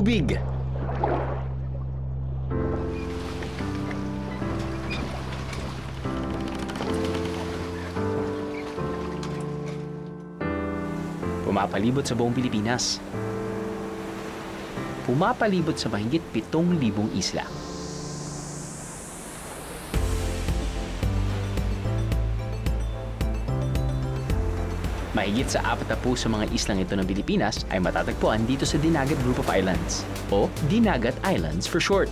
tubig. Pumapalibot sa buong Pilipinas. Pumapalibot sa mahigit 7,000 isla. Mahigit sa 40 sa mga islang ito ng Pilipinas ay matatagpuan dito sa Dinagat Group of Islands o Dinagat Islands for short.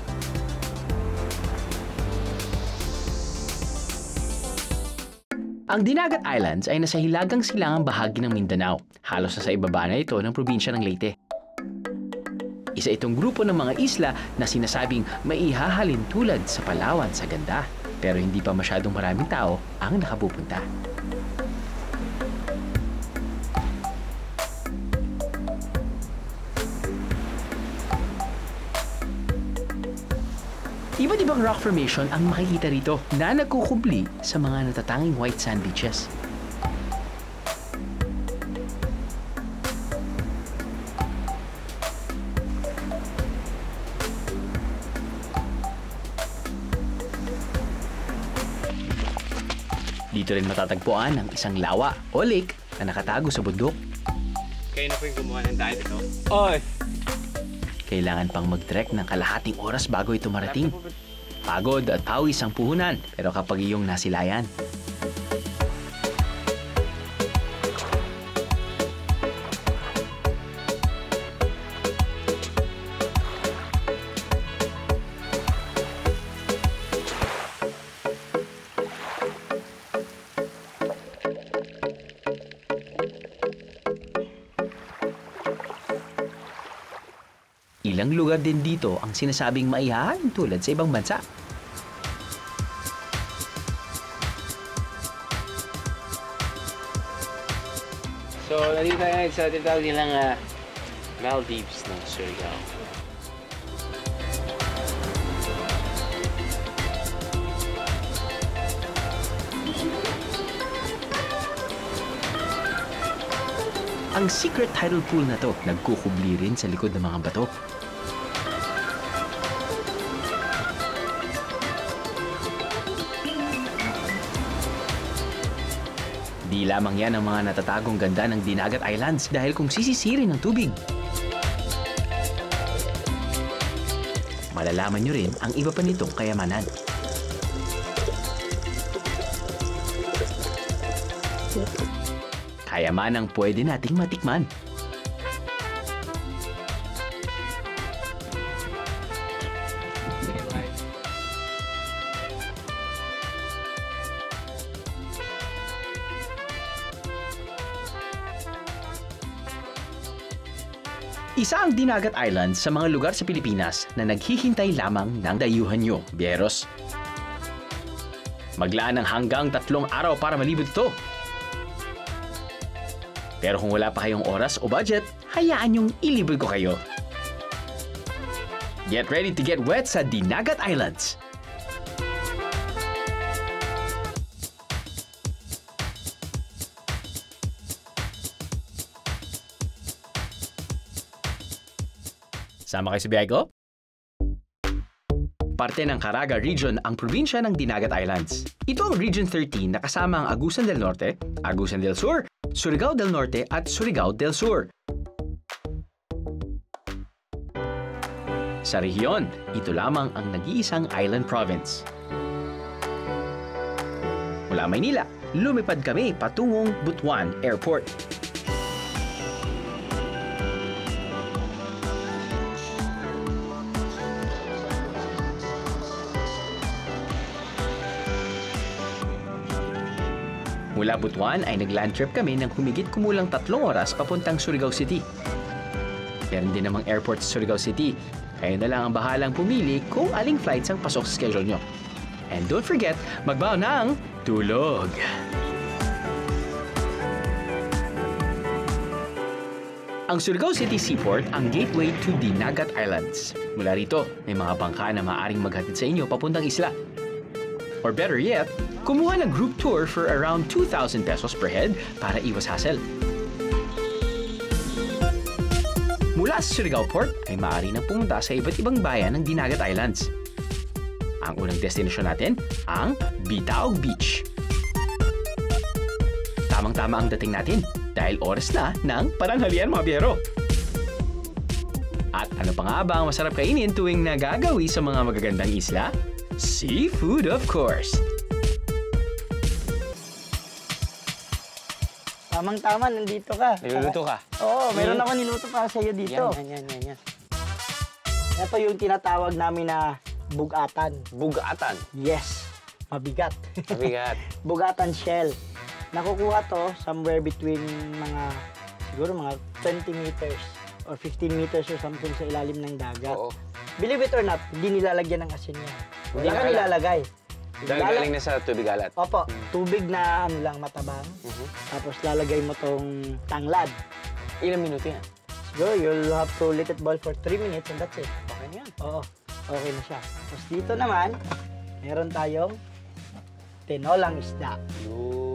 Ang Dinagat Islands ay nasa hilagang silangang bahagi ng Mindanao, halos nasa ibaba na ito ng probinsya ng Leyte. Isa itong grupo ng mga isla na sinasabing maihahalin tulad sa Palawan sa ganda, pero hindi pa masyadong maraming tao ang nakapupunta. Iba't ibang rock formation ang makikita rito na nagkukubli sa mga natatanging white sand beaches. Dito rin matatagpuan ang isang lawa o lake na nakatago sa bundok. Kayo na po yung gumawa ng daan ito? Oy! Kailangan pang mag-trek ng kalahating oras bago ito marating. Pagod at pawis ang puhunan, pero kapag iyong nasilayan. Ilang lugar din dito ang sinasabing maihahalin tulad sa ibang bansa. So, nandito tayo sa tinatawag nilang Maldives ng Surigao. Ang secret tidal pool na to nagkukubli rin sa likod ng mga bato. Di lamang yan ang mga natatagong ganda ng Dinagat Islands dahil kung sisisirin ng tubig. Malalaman nyo rin ang iba pa nitong kayamanan. Kayamanang pwede nating matikman. Isa ang Dinagat Islands sa mga lugar sa Pilipinas na naghihintay lamang ng dayuhan nyo, Bieros. Maglaan ng hanggang 3 araw para malibot ito. Pero kung wala pa kayong oras o budget, hayaan nyong ilibre ko kayo. Get ready to get wet sa Dinagat Islands. Sama kayo sa biyahe ko? Parte ng Caraga Region ang probinsya ng Dinagat Islands. Ito ang Region 13 na kasama ang Agusan del Norte, Agusan del Sur, Surigao del Norte at Surigao del Sur. Sa rehiyon, ito lamang ang nag-iisang island province. Mula Maynila, lumipad kami patungong Butuan Airport. Mula Butuan ay nag-land trip kami ng humigit kumulang 3 oras papuntang Surigao City. Meron din namang airport sa Surigao City. Kayo na lang ang bahalang pumili kung aling flights ang pasok sa schedule nyo. And don't forget, magbaon ng tulog! Ang Surigao City Seaport ang gateway to Dinagat Islands. Mula rito, may mga bangka na maaaring maghatid sa inyo papuntang isla. Or better yet, kumuha ng group tour for around 2,000 pesos per head para iwas hassle. Mula sa Surigao Port ay maaari nang pumunta sa iba't ibang bayan ng Dinagat Islands. Ang unang destinasyon natin, ang Bitaog Beach. Tamang-tama ang dating natin dahil oras na ng paranghalian mga biyero. At ano pa nga ba ang masarap kainin tuwing nagagawi sa mga magagandang isla? Seafood, of course! Tamang-tama, nandito ka. Niluluto ka? Oo, meron ako niluto para sa'yo dito. Yan. Ito yung tinatawag namin na bugatan. Bugatan. Yes, mabigat. Mabigat. Bugatan shell. Nakukuha to somewhere between siguro mga 20 meters or 15 meters or something sa ilalim ng dagat. Oo. Believe it or not, hindi nilalagyan ng asin yan. Hindi Wala ka pala. nilalagay. Galing na sa tubig alat. Opo, tubig na lang matabang. Tapos lalagay mo tong tanglad. Ilang minuto yan? Siguro you'll have to let it boil for 3 minutes and that's it. Okay na yan. Oo, okay na siya. Tapos dito naman, meron tayong tinolang isda.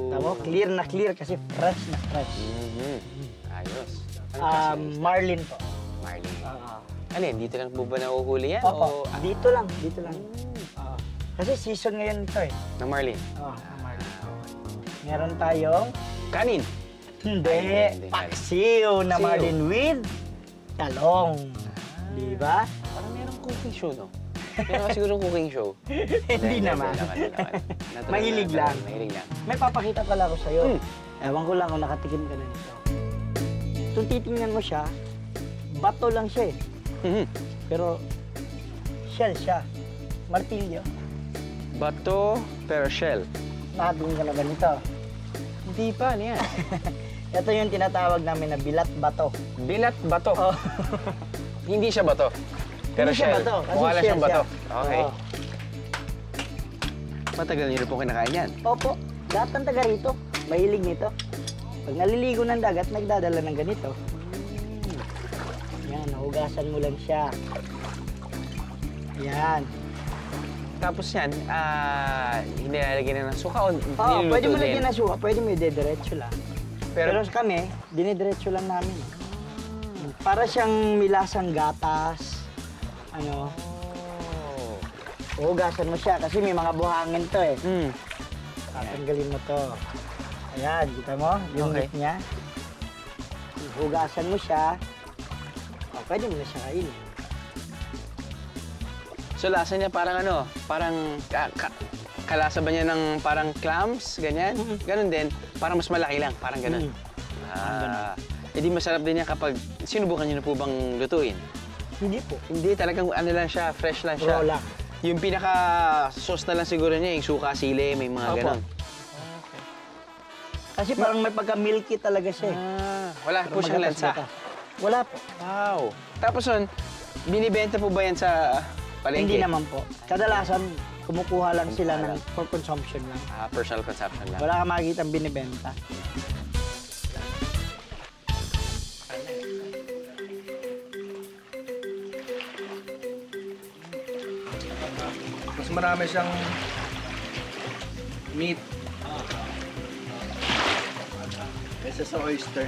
Tama, clear na clear kasi fresh na fresh. Ayos. Ano kasi? Marlin po. Marlin. Oo. Ano yan? Dito lang po ba nahuhuli yan? Opo, O, dito lang. Oo. Kasi season ngayon ito eh. ng Marlin? Oo, Marlin. Meron tayong, Kanin. hindi, paksiw na Paksiw. Marlin with talong. Di ba? Parang merong cooking show, no? Meron ka siguro cooking show. Hindi naman. Natural Mahilig lang. Mahilig lang. May papakita pala ako sa'yo. Ewan ko lang kung nakatikim ka na nito. Kung titingnan mo siya, bato lang siya eh. Pero shell siya. Martilyo. Bato, pero shell. Nakatingin ka na ba nito? Hindi pa, ano yan? Ito yung tinatawag namin na bilat bato. Bilat bato. Oh. Hindi siya bato. Pero Hindi siya shell. bato, kasi Mukha lang shell siyang bato. siya. Okay. Oo. Matagal niyo po kinakain yan. Opo, lahat ng taga rito, mahilig nito. Pag naliligo ng dagat, nagdadala ng ganito. Yan, nahugasan mo lang siya. Yan. Tapos yan, hinilalagyan na ng suka o Oo, niluluto pwede mo din? lagyan ng suka, pwede mo i-diretso lang. Pero, Pero kami, dinidiretso lang namin. Para siyang milasang gatas. Ano, hugasan mo siya kasi may mga buhangin to eh. Tatanggalin mo to. Ayan, kita mo? Yung Okay. meat niya. Hugasan mo siya. O, pwede mo na siya kainin. So lasa niya parang ano, parang kalasa ba niya ng parang clams, ganyan? Ganon din, parang mas malaki lang, parang ganon. Eh di masarap din niya kapag sinubukan niyo na po bang lutuin? Hindi po. Hindi, talagang ano lang siya, fresh lang siya. Raw lang. Yung pinaka sauce na lang siguro niya, yung suka, sili, may mga Opo. ganon. Kasi parang may pagka-milky talaga siya eh. Wala po Pero siyang magatas lansa. na to. Wala po. Wow. Tapos nun, binibenta po ba yan sa palengke? Hindi naman po. Kadalasan, kumukuha lang sila ng for consumption lang. Personal consumption lang. Wala kang makikita binibenta. Mas marami siyang meat kaysa sa oyster.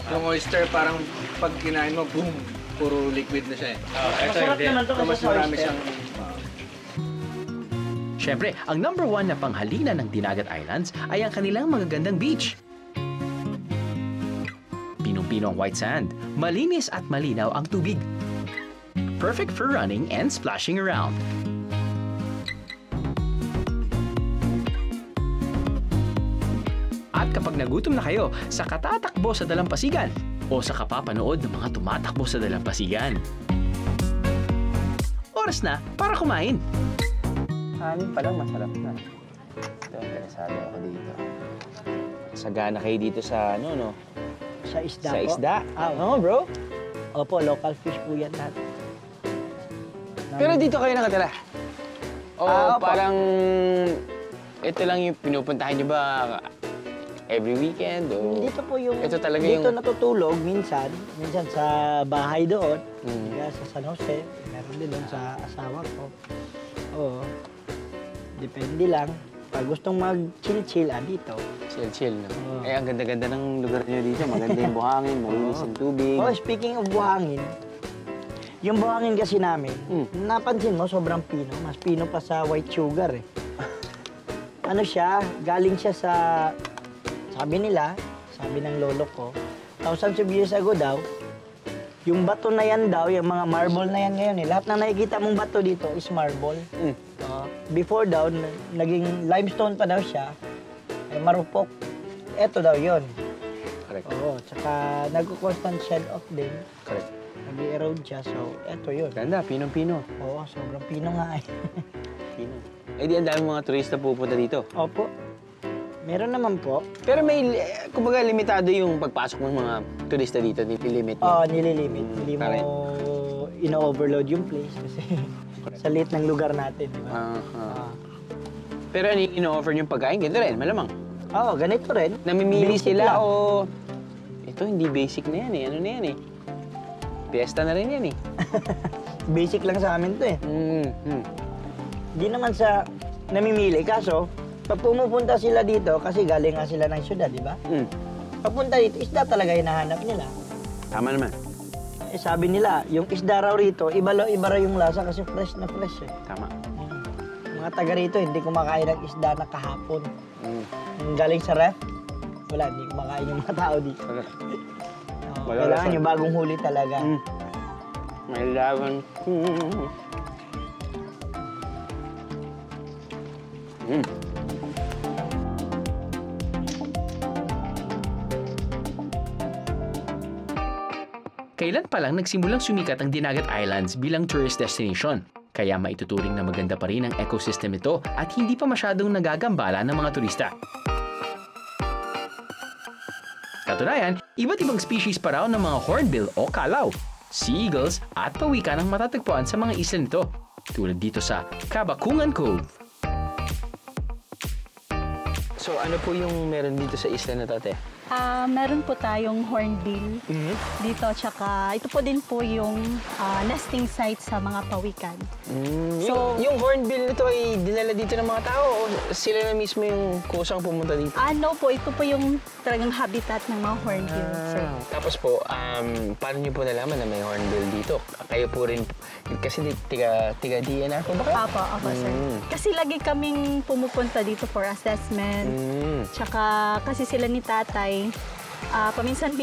Yung oyster parang pag kinain mo, boom, puro liquid na siya eh. Masarap naman to So, kasi mas sa marami oyster. siyang Siyempre, ang number 1 na panghalina ng Dinagat Islands ay ang kanilang magagandang beach. Pinong-pino ang white sand, malinis at malinaw ang tubig. Perfect for running and splashing around. At kapag nagutom na kayo sa katatakbo sa dalampasigan o sa kapapanood ng mga tumatakbo sa dalampasigan, oras na para kumain. Kanin pa lang, masarap na. Ito, interesado ako dito. Sagana kayo dito sa, ano, no? Sa isda Sa po. isda. Ah, Oo, bro. Opo, local fish po yan lahat. Pero dito kayo nakatira? O Opo. parang, ito lang yung pinupuntahan nyo ba every weekend? O Dito po yung, Ito talaga dito yung- natutulog minsan sa bahay doon. Mm. Kaya sa San Jose, meron din doon sa asawa ko. Oo. Depende lang. Pag gustong mag-chill-chill, dito. Chill-chill, no? Oo. Eh, ang ganda-ganda ng lugar niyo dito. Maganda yung buhangin, malinis yung tubig. Oh, speaking of buhangin, yung buhangin kasi namin, napansin mo, sobrang pino. Mas pino pa sa white sugar eh. Ano siya, galing siya sa, sabi ng lolo ko, thousands of years ago daw, yung bato na yan daw, yung mga marble na yan ngayon lahat na nakikita mong bato dito is marble. Before daw, naging limestone pa daw siya, marupok. Eto daw yon. Correct. Oo, tsaka nagko-constant shed off din. Correct. Nag-erode siya, so eto yun. Ganda, pinong-pino. Oo, sobrang pino nga eh. Pino. Eh, di ang dami mga turista pupunta dito. Opo. Meron naman po. Pero may, kumbaga, limitado yung pagpasok ng mga turista dito, nililimit niya. Oo, nililimit. Hindi mo Correct. ino-overload yung place kasi sa liit ng lugar natin, di ba? Pero ano yung ino-offer niyong pagkain? Ganito rin, malamang. Oo, ganito rin. Namimili Basic sila lang. o... Ito, hindi basic na yan eh. Ano na yan eh? Fiesta na rin yan eh. Basic lang sa amin to eh. Hindi naman sa namimili. Kaso, pag pumupunta sila dito, kasi galing nga sila ng syudad, di ba? Pagpunta dito, isda talaga hinahanap nila. Tama naman. Eh sabi nila, yung isda raw rito, iba raw yung lasa kasi fresh na fresh eh. Tama. Mga taga rito, hindi kumakain ng isda na kahapon. Yung galing sa ref, wala, hindi kumakain yung mga tao dito. Kailangan yung bagong huli talaga. May laban. Kailan pa lang nagsimulang sumikat ang Dinagat Islands bilang tourist destination. Kaya maituturing na maganda pa rin ang ecosystem nito at hindi pa masyadong nagagambala ng mga turista. Katunayan, iba't ibang species pa raw ng mga hornbill o kalaw, sea eagles at pawikan ang matatagpuan sa mga isla nito, tulad dito sa Kabakungan Cove. So ano po yung meron dito sa isla na to, ate? Meron po tayong hornbill dito, tsaka ito po din po yung nesting site sa mga pawikan. Yung hornbill nito ay dinala dito ng mga tao o sila na mismo yung kusang pumunta dito? No po, ito po yung talagang habitat ng mga hornbill, sir. Tapos po, paano niyo po nalaman na may hornbill dito? Kayo po rin, kasi tiga DNR po ba kayo? Apo, sir. Kasi lagi kaming pumupunta dito for assessment. Tsaka kasi sila ni tatay, paminsan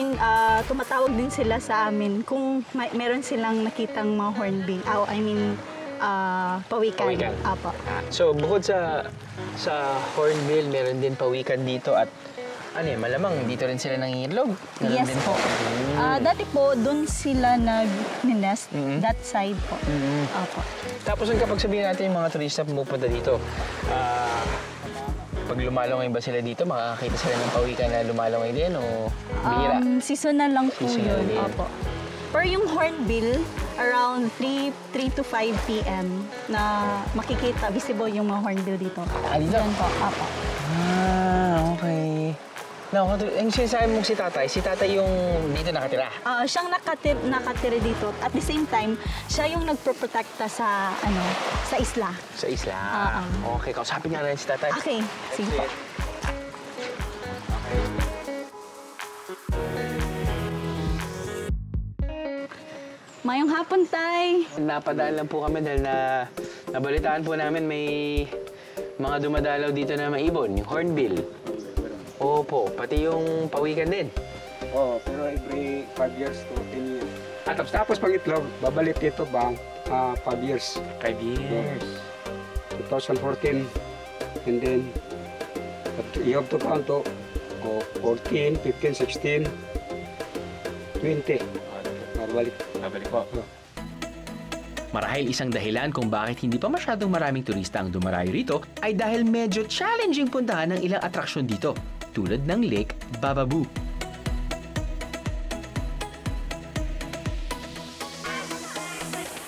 tumatawag din sila sa amin kung meron silang nakitang mga hornbill. Pawikan. Apo. So, bukod sa hornbill, meron din pawikan dito at malamang dito rin sila nangingilog. Yes po. Dati po, doon sila nag-nest, that side po. Apo. Tapos kapag sabihin natin yung mga turista pumupunta dito, pag lumalongay ba sila dito, makakakita sila ng pawikan na lumalongay din o bihira? Seasonal lang po Seasonal yun. din. Opo. Pero yung hornbill, around 3 to 5 p.m. na makikita, visible yung mga hornbill dito. Dito? Yan po, apo. Okay. Yung sinasabi mo si tatay yung dito nakatira? Siyang nakatira dito. At the same time, siya yung nagproprotekta sa isla. Sa isla? Okay, kausapin nga rin si tatay. Okay, sige po. Mayong hapon, Tay. Napadaan lang po kami dahil nabalitaan po namin may mga dumadalaw dito na maibon, yung hornbill. Opo, pati yung pawikan din. Oo, pero every 5 years to 10 years. At tapos pag itlog, babalik dito bang 5 years. 5 years. 2014, and then you have to count to 14, 15, 16, 20. Babalik po. Marahil isang dahilan kung bakit hindi pa masyadong maraming turista ang dumarayo rito ay dahil medyo challenging puntahan ng ilang atraksyon dito, tulad ng Lake Bababu.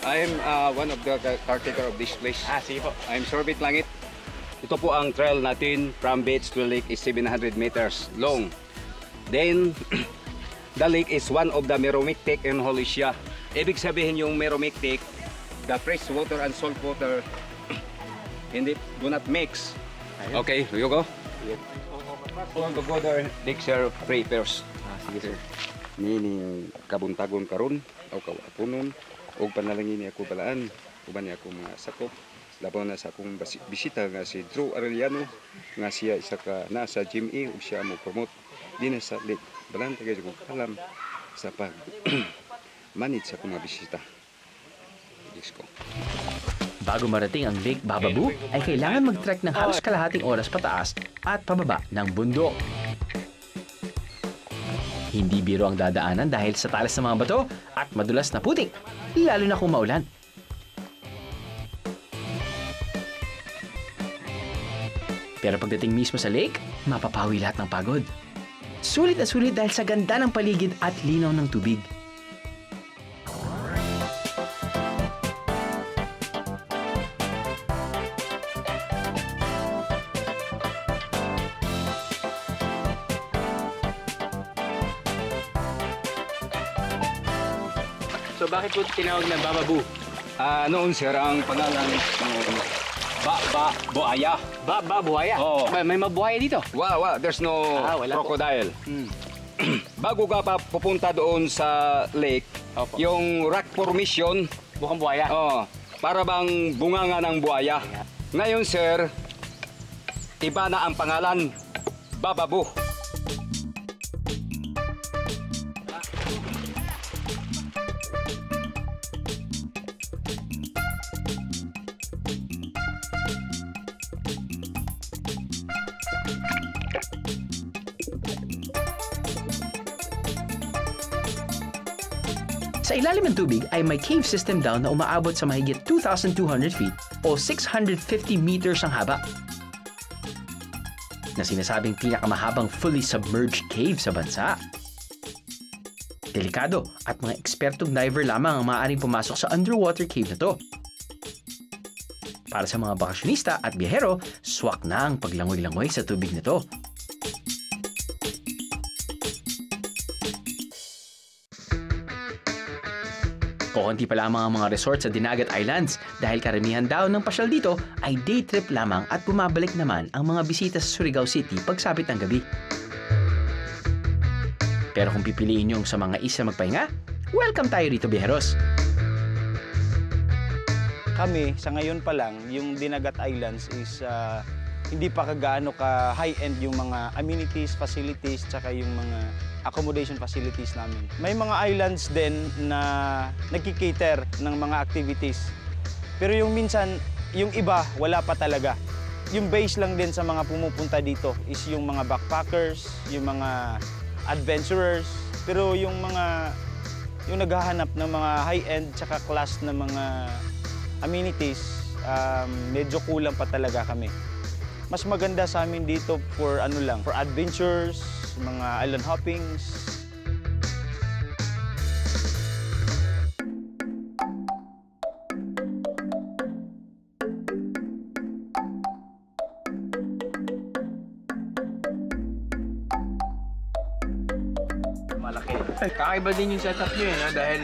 I am one of the caretaker of this place. Sige po. I'm Sorbit Langit. Ito po ang trail natin from beach to lake is 700 meters long. Then, the lake is one of the Meromictic in Holysia. Ibig sabihin yung Meromictic, the fresh water and salt water do not mix. Okay, you go. Kung go there, next year, pray first. Sige, sir. Nining kabuntagon karon o kawapunon o panalangin ako balaan uban niya ako mga sakop labaw na sa akong bisita nga si Drew Arellano nga siya isa ka nasa GMA ug siya mo promote din sa lake balaan tagay ko kalam sa pag manage sa akong mga bisita. Yes ko. Bago marating ang Lake Bababu, ay kailangan mag-trek ng halos kalahating oras pataas at pababa ng bundok. Hindi biro ang dadaanan dahil sa talas ng mga bato at madulas na putik, lalo na kung maulan. Pero pagdating mismo sa lake, mapapawi lahat ng pagod. Sulit na sulit dahil sa ganda ng paligid at linaw ng tubig. So bakit po tinawag na Bababu? Noon sir ang pangalan buaya. Buhaya? Oo. May mabuhaya dito? There's no Wala po. crocodile. Bago ka pa pupunta doon sa lake, Opo. yung rock formation, Mukhang buhaya? para bang bunganga ng buhaya. Ngayon sir, iba na ang pangalan, Bababu. Sa ilalim ng tubig ay may cave system down na umaabot sa mahigit 2,200 feet o 650 meters ang haba. Na sinasabing pinakamahabang fully submerged cave sa bansa. Delikado at mga ekspertong diver lamang ang maaaring pumasok sa underwater cave na to. Para sa mga bakasyonista at biyahero, swak na ang paglangoy-langoy sa tubig na to. Kukunti pa lamang ang mga resort sa Dinagat Islands dahil karamihan daw ng pasyal dito ay day trip lamang at bumabalik naman ang mga bisita sa Surigao City pagsapit ng gabi. Pero kung pipiliin nyo sa mga isla magpahinga, welcome tayo rito, biyeros! Kami, sa ngayon pa lang, yung Dinagat Islands is hindi pa kagaano ka high-end yung mga amenities, facilities, tsaka yung mga accommodation facilities namin. May mga islands din na nagkikater ng mga activities. Pero yung minsan, yung iba, wala pa talaga. Yung base lang din sa mga pumupunta dito is yung mga backpackers, yung mga adventurers. Pero yung naghahanap ng mga high-end tsaka class na mga amenities, medyo kulang pa talaga kami. Mas maganda sa amin dito for for adventures, mga island hoppings. Malaki. Kakaiba din yung setup nyo dahil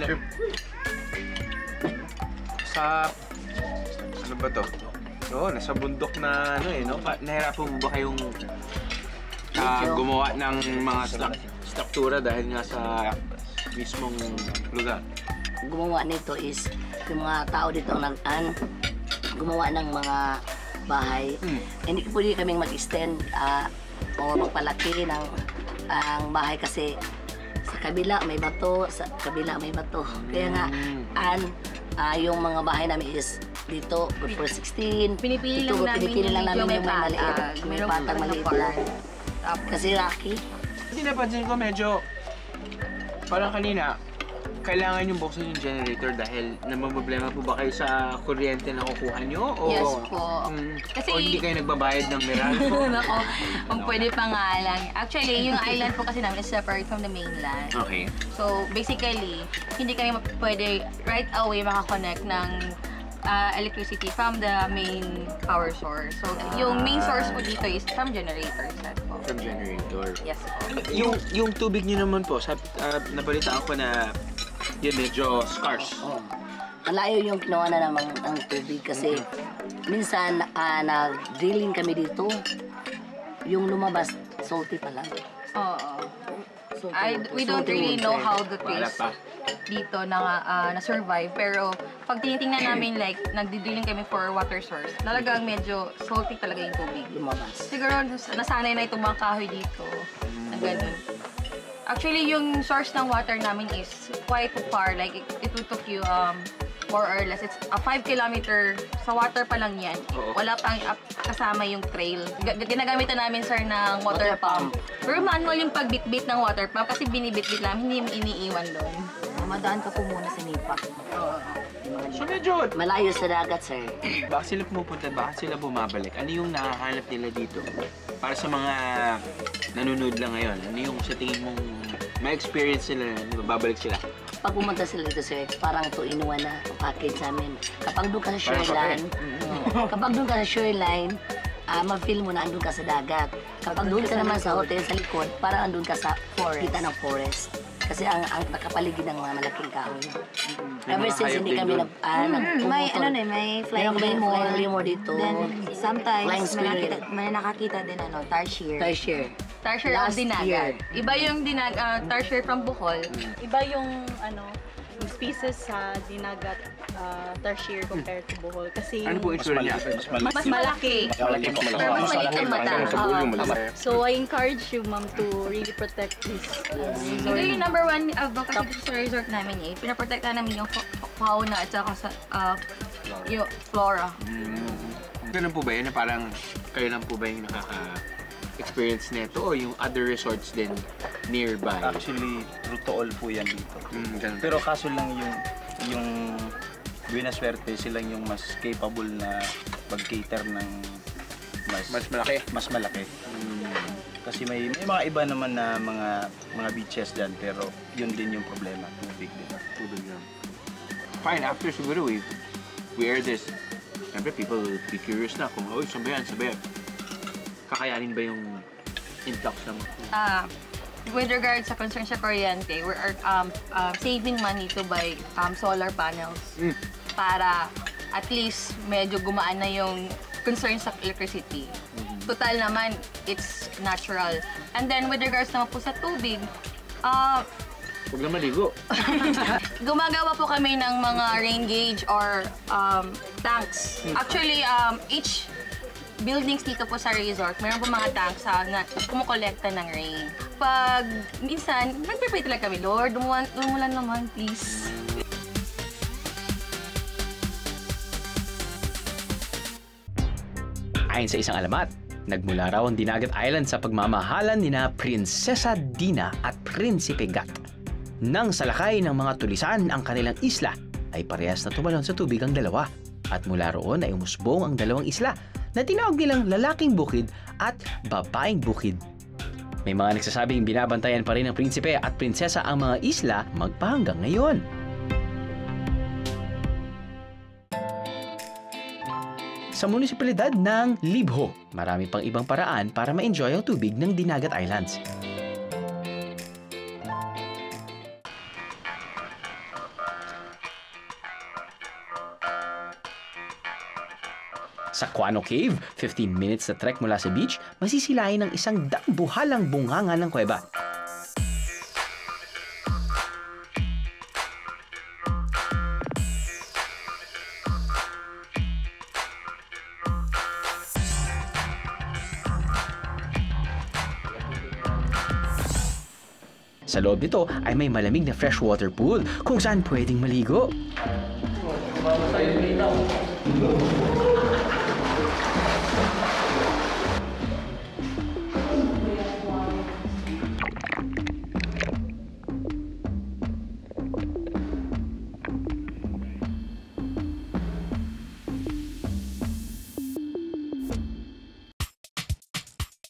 sa ano ba to? Nasa bundok na nahirapan mo ba kayong gumawa ng mga struktura dahil nga sa mismong lugar? Gumawa nito is yung mga tao dito ang gumawa ng mga bahay. Hindi pwede kaming mag-extend o magpalaki ng ang bahay kasi sa kabila may bato, sa kabila may bato. Kaya nga yung mga bahay namin is dito for 16. Pinipili lang namin yung maliit. May patag maliit lang. Kasi rocky. Hindi napansin ko medyo parang kanina kailangan yung buksan yung generator dahil namamroblema po ba kayo sa kuryente na kukuha nyo? O, Yes po. Kasi, o hindi kayo nagbabayad ng Meralco? Nako, kung pwede pa nga lang. Actually, yung island po kasi namin is separate from the mainland. Okay. So, basically, hindi kami pwede right away makakonect ng electricity from the main power source. So, yung main source po dito is from generators. Po. From generator. Yes po. Yung tubig nyo naman po, nabalitaan ko na yun medyo scarce. Malayo yung kinuha na naman ang tubig kasi minsan nag-drilling kami dito. Yung lumabas, salty pa lang. Oo. Salty We don't salty really water. know how the fish dito na-survive. Pero pag tinitingnan namin, like, nagdi-drilling kami for water source, talagang medyo salty talaga yung tubig. Lumabas. Siguro nasanay na itong mga kahoy dito. Na ganun. Actually, yung source ng water namin is quite far. Like, it will took you more or less. It's a 5 kilometer sa water pa lang yan. Wala pang kasama yung trail. Ginagamitan namin, sir, ng water pump. Pero manual yung pagbitbit ng water pump kasi binibitbit namin, hindi iniiwan doon. Madaan ka po muna sa Nipa. So medyo, Malayo sa dagat, sir. baka sila pumupunta, baka sila bumabalik. Ano yung nakahanap nila dito? Para sa mga nanonood lang ngayon, ano yung sa tingin mong ma-experience nila na babalik sila? Pag pumunta sila dito, sir, parang 2-in-1 na package sa amin. Kapag doon ka sa shoreline, ma-feel mo na andun ka sa dagat. Kapag doon ka naman sa hotel sa likod, parang andun ka sa kita ng forest. Kasi ang nakapaligid ng mga malaking kahoy. Ever since hindi kami May may flying lemur dito. Then sometimes Flying may nakakita din tarsier. Tarsier. Tarsier of Last year. Dinagat. Iba yung tarsier from Bohol. Iba yung yung species sa dinagat tarsier compared to Bohol. Kasi Ano po yung itsura niya? mas malaki. Pero mas maliit yung mata. So I encourage you, ma'am, to really protect this. Ito yung number one advocacy dito sa resort namin eh. Pinaprotektahan namin yung fauna at saka sa yung flora. Ganun po ba yun? Parang kayo lang po ba yung nakaka-experience nito o yung other resorts din nearby? Actually, true to all po yan dito. Ganun. Pero kaso lang yung Buena Suerte, sila yung mas capable na mag-cater ng Mas malaki. Mas malaki. Kasi may mga iba naman na mga beaches dyan, pero yun din yung problema, tubig din. Tubig lang. Fine, after siguro we air this, siyempre people will be curious na kung, oy, saan ba yan? Kakayanin ba yung influx ng... With regards sa concern sa kuryente, we are saving money to buy solar panels para at least medyo gumaan na yung concern sa electricity. Total naman, it's natural. And then with regards naman po sa tubig, Huwag na maligo. gumagawa po kami ng mga rain gauge or tanks. Actually, each buildings dito po sa resort, mayroon po mga tanks na kumukolekta ng rain. Pag minsan, nagpipray talaga kami, Lord, umulan naman, please. Ayon sa isang alamat, nagmula raw ang Dinagat Island sa pagmamahalan nina Prinsesa Dina at Prinsipe Gat. Nang salakay ng mga tulisan ang kanilang isla, ay parehas na tumalon sa tubig ang dalawa. At mula roon ay umusbong ang dalawang isla na tinawag nilang lalaking bukid at babaeng bukid. May mga nagsasabing binabantayan pa rin ng prinsipe at prinsesa ang mga isla magpahanggang ngayon. Sa munisipalidad ng Libho, marami pang ibang paraan para ma-enjoy ang tubig ng Dinagat Islands. Sa Quano Cave, 15 minutes na trek mula sa beach, masisilayan ng isang dambuhalang bunganga ng kuweba. Sa loob nito ay may malamig na freshwater pool kung saan pwedeng maligo.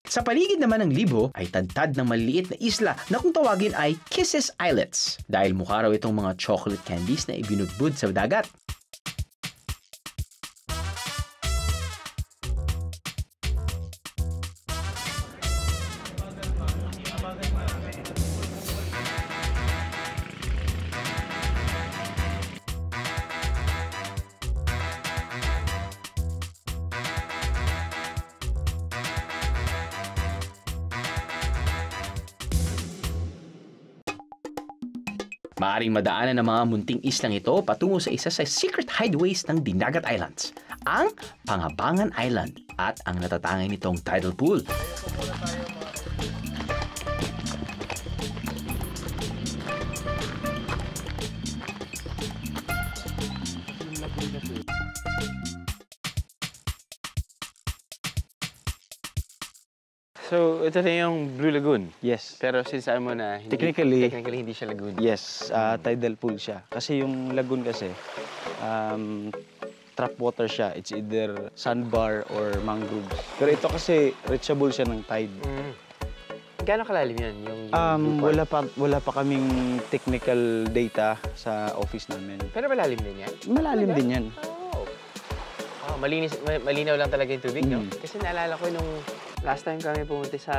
Sa paligid naman ng Libho ay tadtad ng maliliit na isla na kung tawagin ay Kisses Islets dahil mukha raw itong mga chocolate candies na ibinudbud sa dagat. Maaring madaanan ng mga munting islang ito patungo sa isa sa secret hideaways ng Dinagat Islands, ang Pangabangan Island at ang natatangay nitong tidal pool. So, ito na yung Blue Lagoon. Yes. Pero sinasabi mo na Technically hindi siya lagoon. Yes, tidal pool siya. Kasi yung lagoon kasi, trap water siya. It's either sandbar or mangroves. Pero ito kasi, reachable siya ng tide. Gaano kalalim yun? Yung Wala pa kaming technical data sa office namin. Pero malalim din yan? Malalim din yan. Malinaw lang talaga yung tubig, no? Kasi naalala ko nung last time kami pumunta sa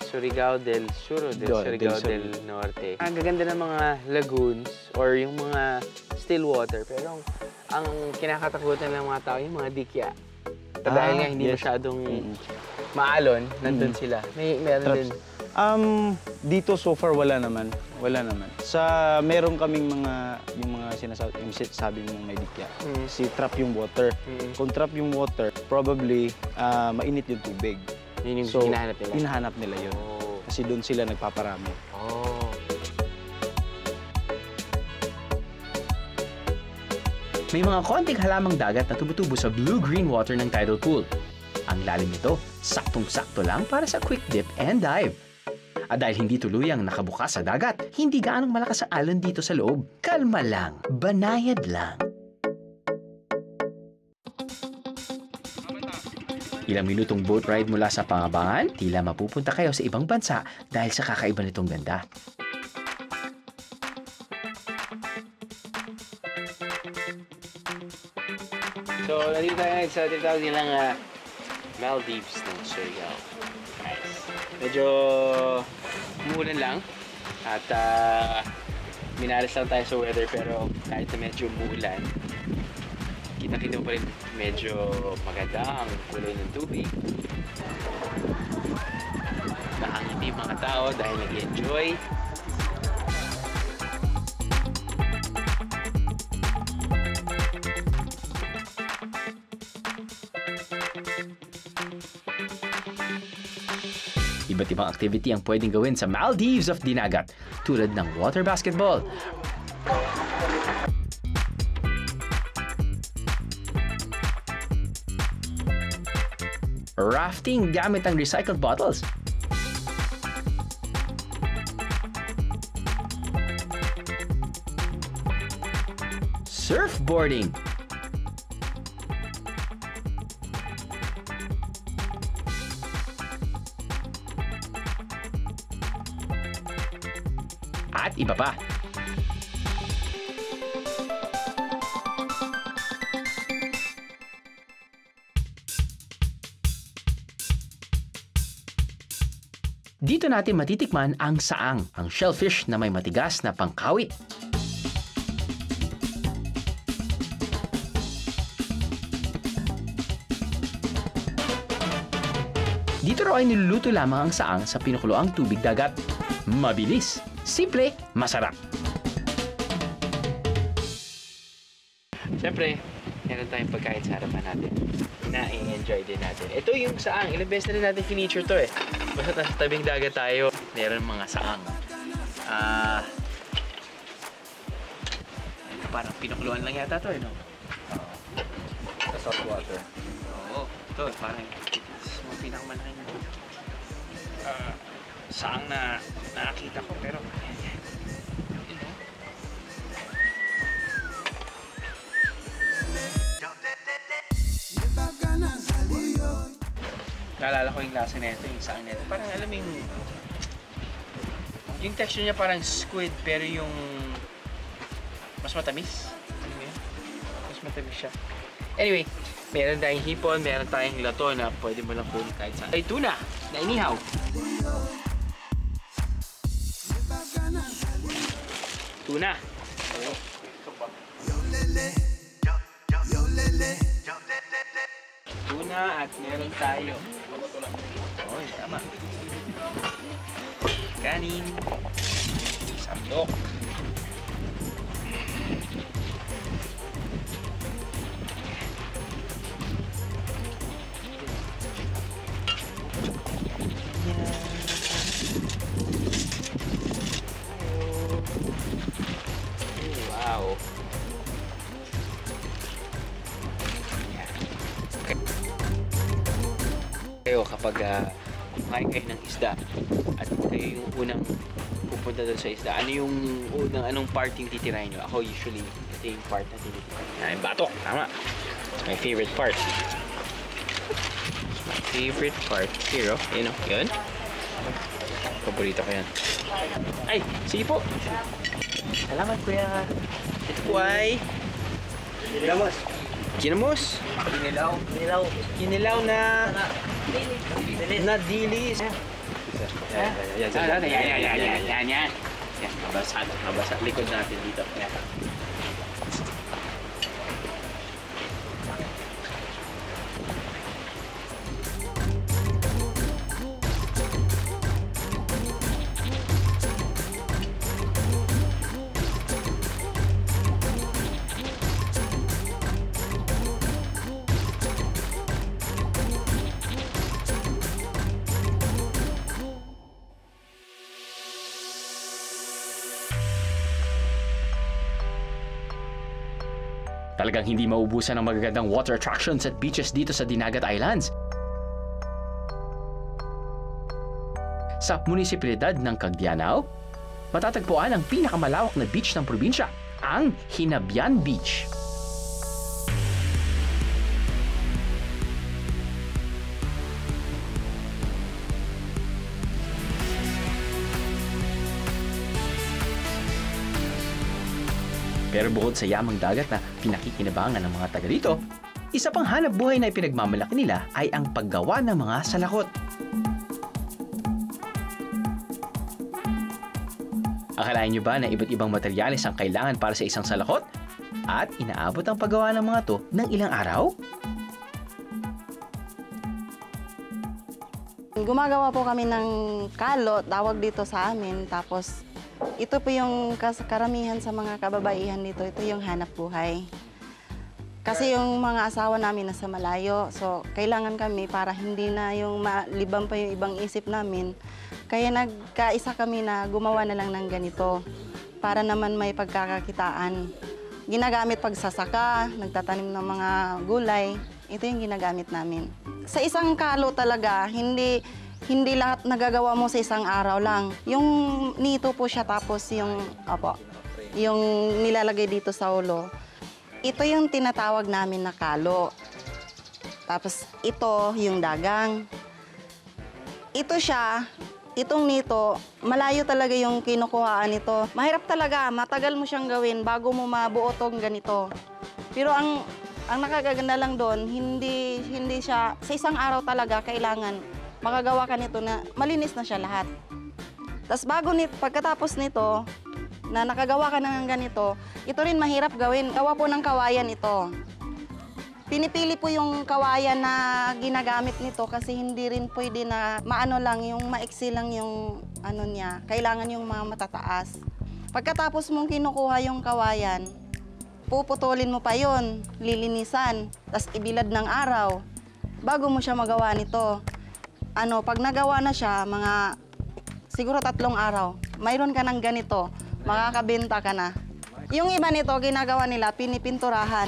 Surigao del Sur o Surigao del Norte. Ang gaganda ng mga lagoons or yung mga still water. Pero ang kinakatakutan ng mga tao, yung mga dikya. Dahil nga hindi masyadong maalon, nandun sila. Meron din. Dito so far wala naman. Meron kaming yung sinasabi mong may dikya. Si trap yung water. Kung trap yung water, probably mainit yung tubig. Yun yung so, hinahanap nila? Yun. Kasi doon sila nagpaparami. May mga konting halamang dagat na tumutubo sa blue-green water ng tidal pool. Ang lalim nito, saktong-sakto lang para sa quick dip and dive. At dahil hindi tuluyang nakabukas sa dagat, hindi gaanong malakas ang alon dito sa loob. Kalma lang, banayad lang. Ilang minutong boat ride mula sa Pangabangan, tila mapupunta kayo sa ibang bansa dahil sa kakaiba nitong ganda. So, nandito tayo ngayon sa tinatawag nilang Maldives ng Surigao. Nice. Medyo umuulan lang at minalas lang tayo sa weather pero kahit na medyo umuulan, kita-kita mo pa rin medyo maganda ang kulay ng tubig. Nakangiti mga tao dahil nag-enjoy. Iba't ibang activity ang pwedeng gawin sa Maldives of Dinagat, tulad ng water basketball, rafting gamit ang recycled bottles, surfboarding, at iba pa. Dito natin matitikman ang saang, ang shellfish na may matigas na pangkawit. Dito raw ay niluluto lamang ang saang sa pinukuloang tubig dagat. Mabilis, simple, masarap. Siyempre, meron tayong pagkain sa harapan natin na i-enjoy din natin. Ito yung saang. Ilang beses na rin natin feature to eh. Basta sa tabing dagat tayo, meron mga saang. Parang pinakuluan lang yata to eh, no? Sa salt water. Oo. Ito, parang pinakamalaki na saang na nakakita ko, pero naalala ko yung lasa na ito, yung saang na ito. Parang alam mo yung texture niya parang squid, pero yung mas matamis. Ano mo yun? Mas matamis siya. Anyway, meron tayong hipon, meron tayong lato na pwede mo lang kunin kahit saan. Ay, tuna na inihaw. Tuna. Tuna at meron tayo. Oh, tama. Kanin. Sandok. kumain kayo ng isda at kayo yung unang pupunta doon sa isda, ano yung anong part yung titirahin nyo? Ako usually, ito yung part na titirahin. Yung batok, tama. It's my favorite part. It's my favorite part. Here, oh. Yun, oh. Yun. Paborito ko yan. Ay, sige po. Salamat, kuya. Ito po ay... Ginamos. Ginamos? Kinilaw. Kinilaw na... Na dilis. Yan. Mabasa. Likod natin dito. Yan. Talagang hindi maubusan ang magagandang water attractions at beaches dito sa Dinagat Islands. Sa munisipalidad ng Cagdianao, matatagpuan ang pinakamalawak na beach ng probinsya, ang Hinabian Beach. Pero bukod sa yamang dagat na pinakikinabangan ng mga taga dito, isa pang hanap buhay na ipinagmamalaki nila ay ang paggawa ng mga salakot. Akalain nyo ba na iba't ibang materyales ang kailangan para sa isang salakot? At inaabot ang paggawa ng mga to ng ilang araw? Gumagawa po kami ng kalot, tawag dito sa amin, tapos ito po yung karamihan sa mga kababaihan dito, ito yung hanap buhay. Kasi yung mga asawa namin nasa malayo, so kailangan kami para hindi na yung malibang pa yung ibang isip namin. Kaya nagkaisa kami na gumawa na lang ng ganito para naman may pagkakakitaan. Ginagamit pagsasaka, nagtatanim ng mga gulay, ito yung ginagamit namin. Sa isang kalo talaga, hindi lahat nagagawa mo sa isang araw lang. Yung nito po siya tapos yung nilalagay dito sa ulo. Ito yung tinatawag namin na kalo. Tapos ito yung dagang. Ito siya, itong nito, malayo talaga yung kinukuhaan nito. Mahirap talaga, matagal mo siyang gawin bago mo mabuo tong ganito. Pero ang nakagaganda lang doon, hindi siya, sa isang araw talaga kailangan makagawa ka nito na malinis na siya lahat. Tapos pagkatapos nito, na nakagawa ka na ng ganito, ito rin mahirap gawin. Gawa po ng kawayan ito. Pinipili po yung kawayan na ginagamit nito kasi hindi rin pwede na maano lang, yung maiksi lang yung ano niya. Kailangan yung mga matataas. Pagkatapos mong kinukuha yung kawayan, puputulin mo pa yon, lilinisan, tapos ibilad ng araw bago mo siya magawa nito. Pag nagawa na siya, siguro 3 araw, mayroon ka ng ganito, makakabenta ka na. Yung iba nito, ginagawa nila, pinipinturahan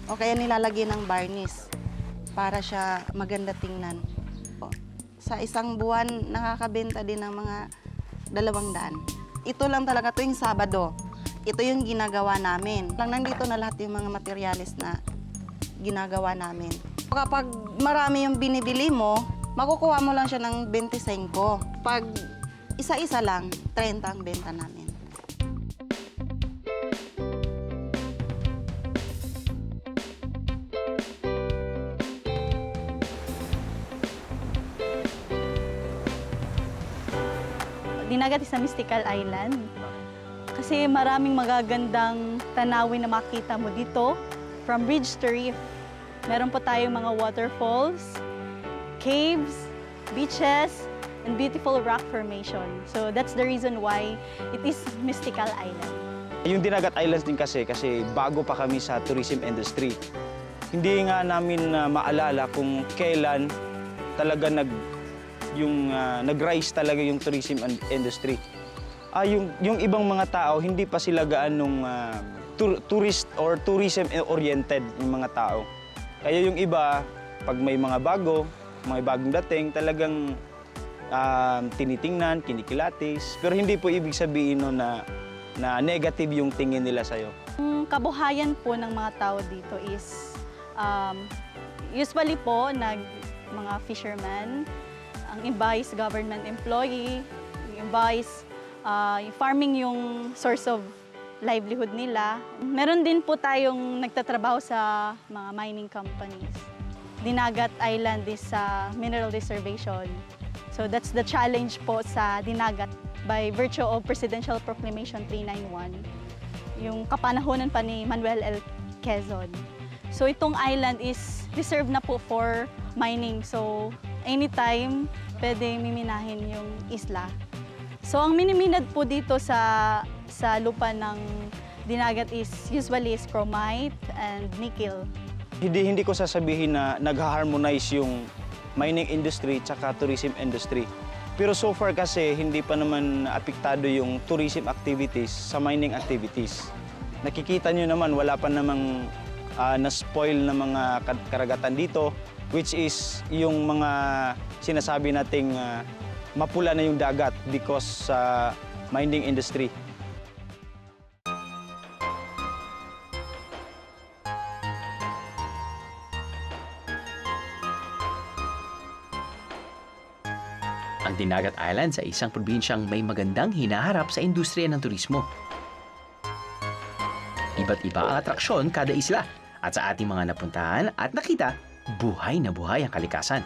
o kaya nilalagyan ng varnish para siya maganda tingnan. Sa isang buwan, nakakabenta din ng mga 200. Ito lang talaga tuwing Sabado. Ito yung ginagawa namin. Nandito na lahat yung mga materyales na ginagawa namin. Kapag marami yung binibili mo, makukuha mo lang siya ng 25. Pag isa-isa lang, 30 ang benta namin. Dinagat is a mystical island. Kasi maraming magagandang tanawin na makita mo dito. From ridge to reef. Meron po tayong mga waterfalls, caves, beaches, and beautiful rock formation. So that's the reason why it is mystical island. Yung Dinagat Islands din kasi bago pa kami sa tourism industry. Hindi nga namin maalala kung kailan talaga nag-rise talaga yung tourism industry. Yung ibang mga tao, hindi pa sila gaanong tourist or tourism oriented yung mga tao. Kaya yung iba, pag may mga bago, mga bagong dating, talagang tinitingnan, kinikilatis. Pero hindi po ibig sabihin no, na negative yung tingin nila sa'yo. Ang kabuhayan po ng mga tao dito is usually po mga fishermen, ang iba is government employee, yung iba is farming yung source of livelihood nila. Meron din po tayong nagtatrabaho sa mga mining companies. Dinagat Island is mineral reservation. So that's the challenge po sa Dinagat by virtue of Presidential Proclamation 391, yung kapanahonan pa ni Manuel L. Quezon. So itong island is reserved na po for mining. So anytime, pwede miminahin yung isla. So ang miniminad po dito sa lupa ng Dinagat is usually chromite and nickel. Hindi ko sasabihin na nag-harmonize yung mining industry tsaka tourism industry. Pero so far kasi hindi pa naman apektado yung tourism activities sa mining activities. Nakikita nyo naman wala pa namang na-spoil na mga karagatan dito, which is yung mga sinasabi nating mapula na yung dagat because sa mining industry. Ang Dinagat Islands ay isang probinsyang may magandang hinaharap sa industriya ng turismo. Iba't iba ang atraksyon kada isla at sa ating mga napuntahan at nakita, buhay na buhay ang kalikasan.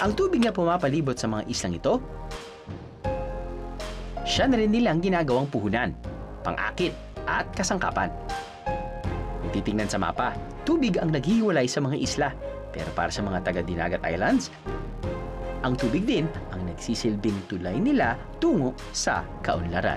Ang tubig na pumapalibot sa mga islang ito, siya na rin nilang ginagawang puhunan, pang-akit at kasangkapan. Kung titingnan sa mapa, tubig ang naghihiwalay sa mga isla. Pero para sa mga taga-Dinagat Islands, ang tubig din ang nagsisilbing tulay nila tungo sa kaunlaran.